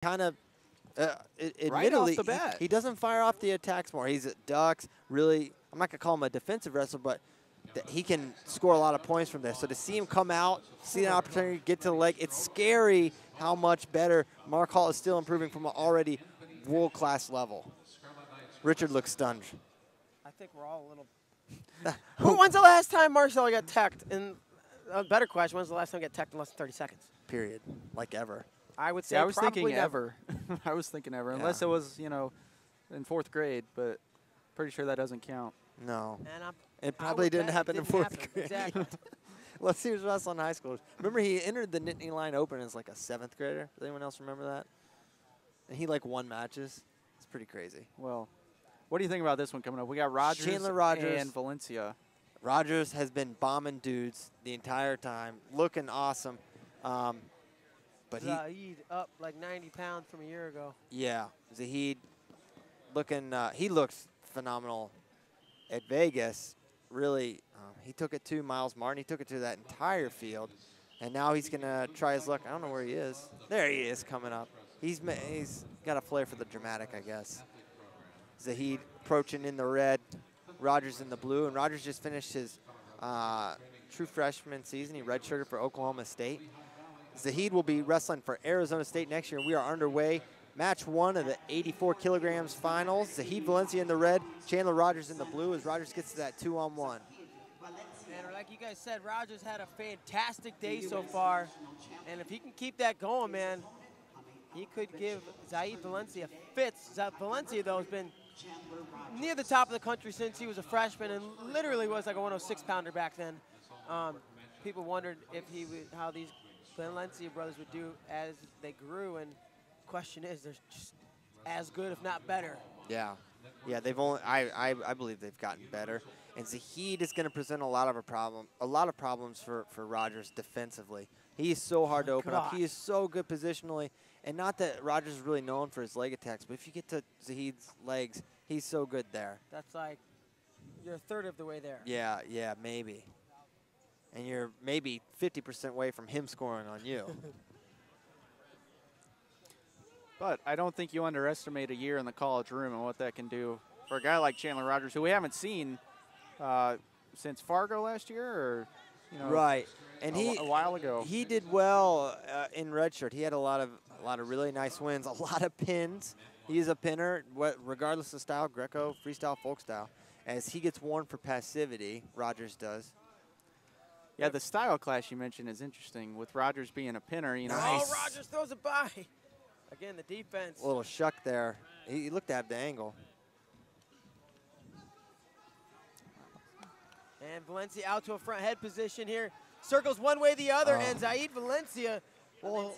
kind of, admittedly, right off the bat. he doesn't fire off the attacks more. He's at ducks, really, I'm not going to call him a defensive wrestler, but he can score a lot of points from this. So to see him come out, see an opportunity to get to the leg, it's scary how much better Mark Hall is still improving from an already world-class level. Richard looks stunned. I think we're all a little. When's the last time Marcelo got teched? And a better question, when's the last time he got teched in less than 30 seconds? Period. Like ever. I would say I was probably thinking never. ever. I was thinking ever, unless it was, you know, in 4th grade, but pretty sure that doesn't count. No. And it probably didn't happen in 4th grade. Exactly. Let's see who's wrestling high school. Remember, he entered the Nittany Line Open as like a 7th grader. Does anyone else remember that? And he like won matches. It's pretty crazy. Well, what do you think about this one coming up? We got Rogers, Chandler Rogers and Valencia. Rogers has been bombing dudes the entire time, looking awesome. But Zahid up like 90 pounds from a year ago. Yeah, Zahid looking, he looks phenomenal at Vegas. Really, he took it to Miles Martin. He took it to that entire field. And now he's going to try his luck. I don't know where he is. There he is coming up. He's got a flair for the dramatic, I guess. Zahid approaching in the red, Rogers in the blue. And Rogers just finished his true freshman season. He redshirted for Oklahoma State. Zahid will be wrestling for Arizona State next year. We are underway. Match 1 of the 84 kilograms finals. Zahid Valencia in the red, Chandler Rogers in the blue as Rogers gets to that 2-on-1. And like you guys said, Rogers had a fantastic day so far. And if he can keep that going, man, he could give Zahid Valencia fits. Valencia, though, has been near the top of the country since he was a freshman and literally was like a 106-pounder back then. People wondered if he would, how these Valencia brothers would do as they grew, and the question is, they're just as good, if not better. Yeah, yeah, they've only, I believe they've gotten better, and Zahid is going to present a lot of problems for Rogers defensively. He is so hard to open up. He is so good positionally, and not that Rogers is really known for his leg attacks, but if you get to Zahid's legs, he's so good there. That's like, you're a third of the way there. Yeah, yeah, maybe. And you're maybe 50% away from him scoring on you. But I don't think you underestimate a year in the college room and what that can do for a guy like Chandler Rogers, who we haven't seen since Fargo last year, or right. And a while ago. He did well in redshirt. He had a lot of really nice wins, a lot of pins. He is a pinner, regardless of style, Greco, freestyle, folk style. As he gets warned for passivity, Rogers does. Yeah, the style clash you mentioned is interesting with Rogers being a pinner. Nice. Oh, Rogers throws it by. Again, the defense. A little shuck there. He looked at the angle. And Valencia out to a front head position here. Circles one way or the other, and Zahid Valencia will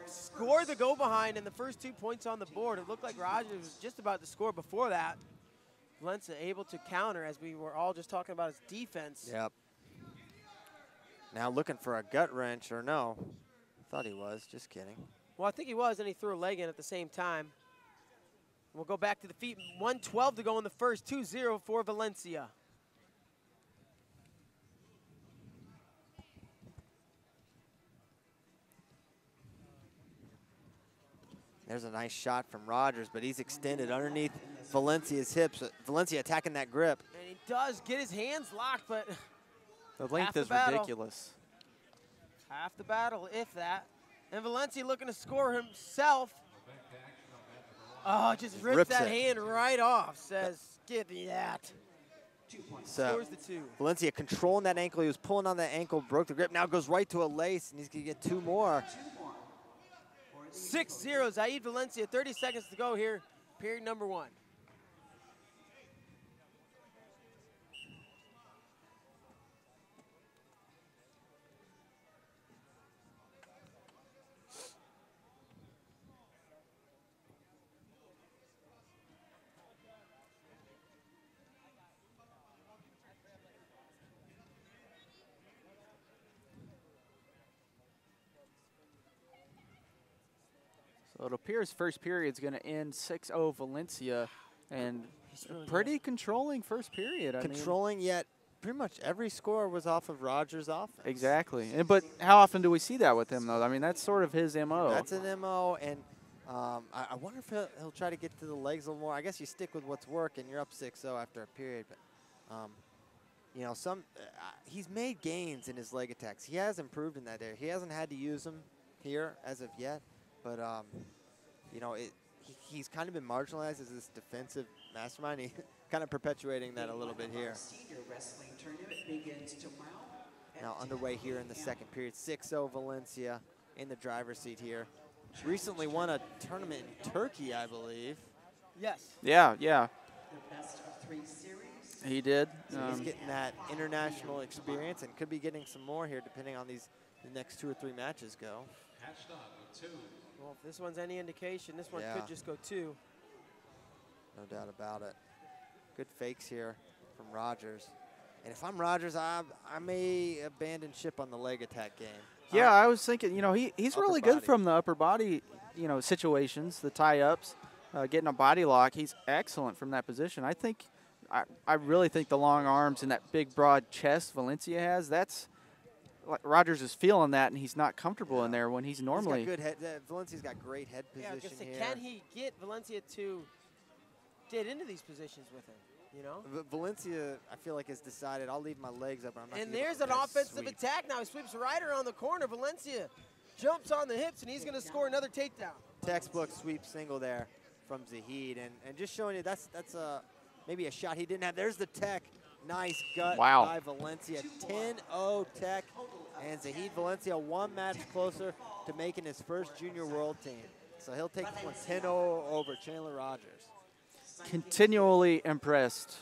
score the go-behind and the first 2 points on the board. It looked like Rogers was just about to score before that. Valencia able to counter, as we were all just talking about his defense. Yep. Now looking for a gut wrench, or no. Thought he was, just kidding. Well, I think he was, and he threw a leg in at the same time. We'll go back to the feet. 1:12 to go in the first, 2-0 for Valencia. There's a nice shot from Rogers, but he's extended underneath Valencia's hips. Valencia attacking that grip. And he does get his hands locked, but the length is ridiculous. Half the battle, if that. And Valencia looking to score himself. Oh, just rips that hand right off. Says, give me that. Scores the 2. Valencia controlling that ankle. He was pulling on that ankle, broke the grip. Now goes right to a lace, and he's going to get 2 more. 6-0, Zahid Valencia, 30 seconds to go here, period number 1. So it appears first period is going to end 6-0 Valencia, and really pretty controlling first period. Controlling, yet pretty much every score was off of Rogers' offense. Exactly. But how often do we see that with him, though? I mean, that's sort of his MO. That's an MO, and I wonder if he'll try to get to the legs a little more. I guess you stick with what's working. You're up 6-0 after a period, but you know, he's made gains in his leg attacks. He has improved in that area. He hasn't had to use them here as of yet, but you know, he's kind of been marginalized as this defensive mastermind. He kind of perpetuating that a little bit here. Now underway here in the second period. 6-0 Valencia in the driver's seat here. Recently won a tournament in Turkey, I believe. Yes. Yeah, yeah. He did. So he's getting that international experience and could be getting some more here depending on the next 2 or 3 matches go. Well, if this one's any indication, this one could just go 2. No doubt about it. Good fakes here from Rogers. And if I'm Rogers, I may abandon ship on the leg attack game. Yeah, I was thinking, you know, he's really good body. from the upper body, you know, situations, the tie-ups, getting a body lock. He's excellent from that position. I really think the long arms and that big, broad chest Valencia has, that's like Rogers is feeling that, and he's not comfortable in there when he's normally. He's got good head. Valencia's got great head position here. Can he get Valencia to get into these positions with him? You know, Valencia, I feel like, has decided I'll leave my legs up. And there's an offensive attack now. He sweeps right around the corner. Valencia jumps on the hips, and he's going to score another takedown. Textbook sweep single there from Zahid, and just showing you that's maybe a shot he didn't have. There's the tech. Nice gut by Valencia. 10-0 tech, and Zahid Valencia 1 match closer to making his first junior world team. So he'll take this one 10-0 over Chandler Rogers. Continually impressed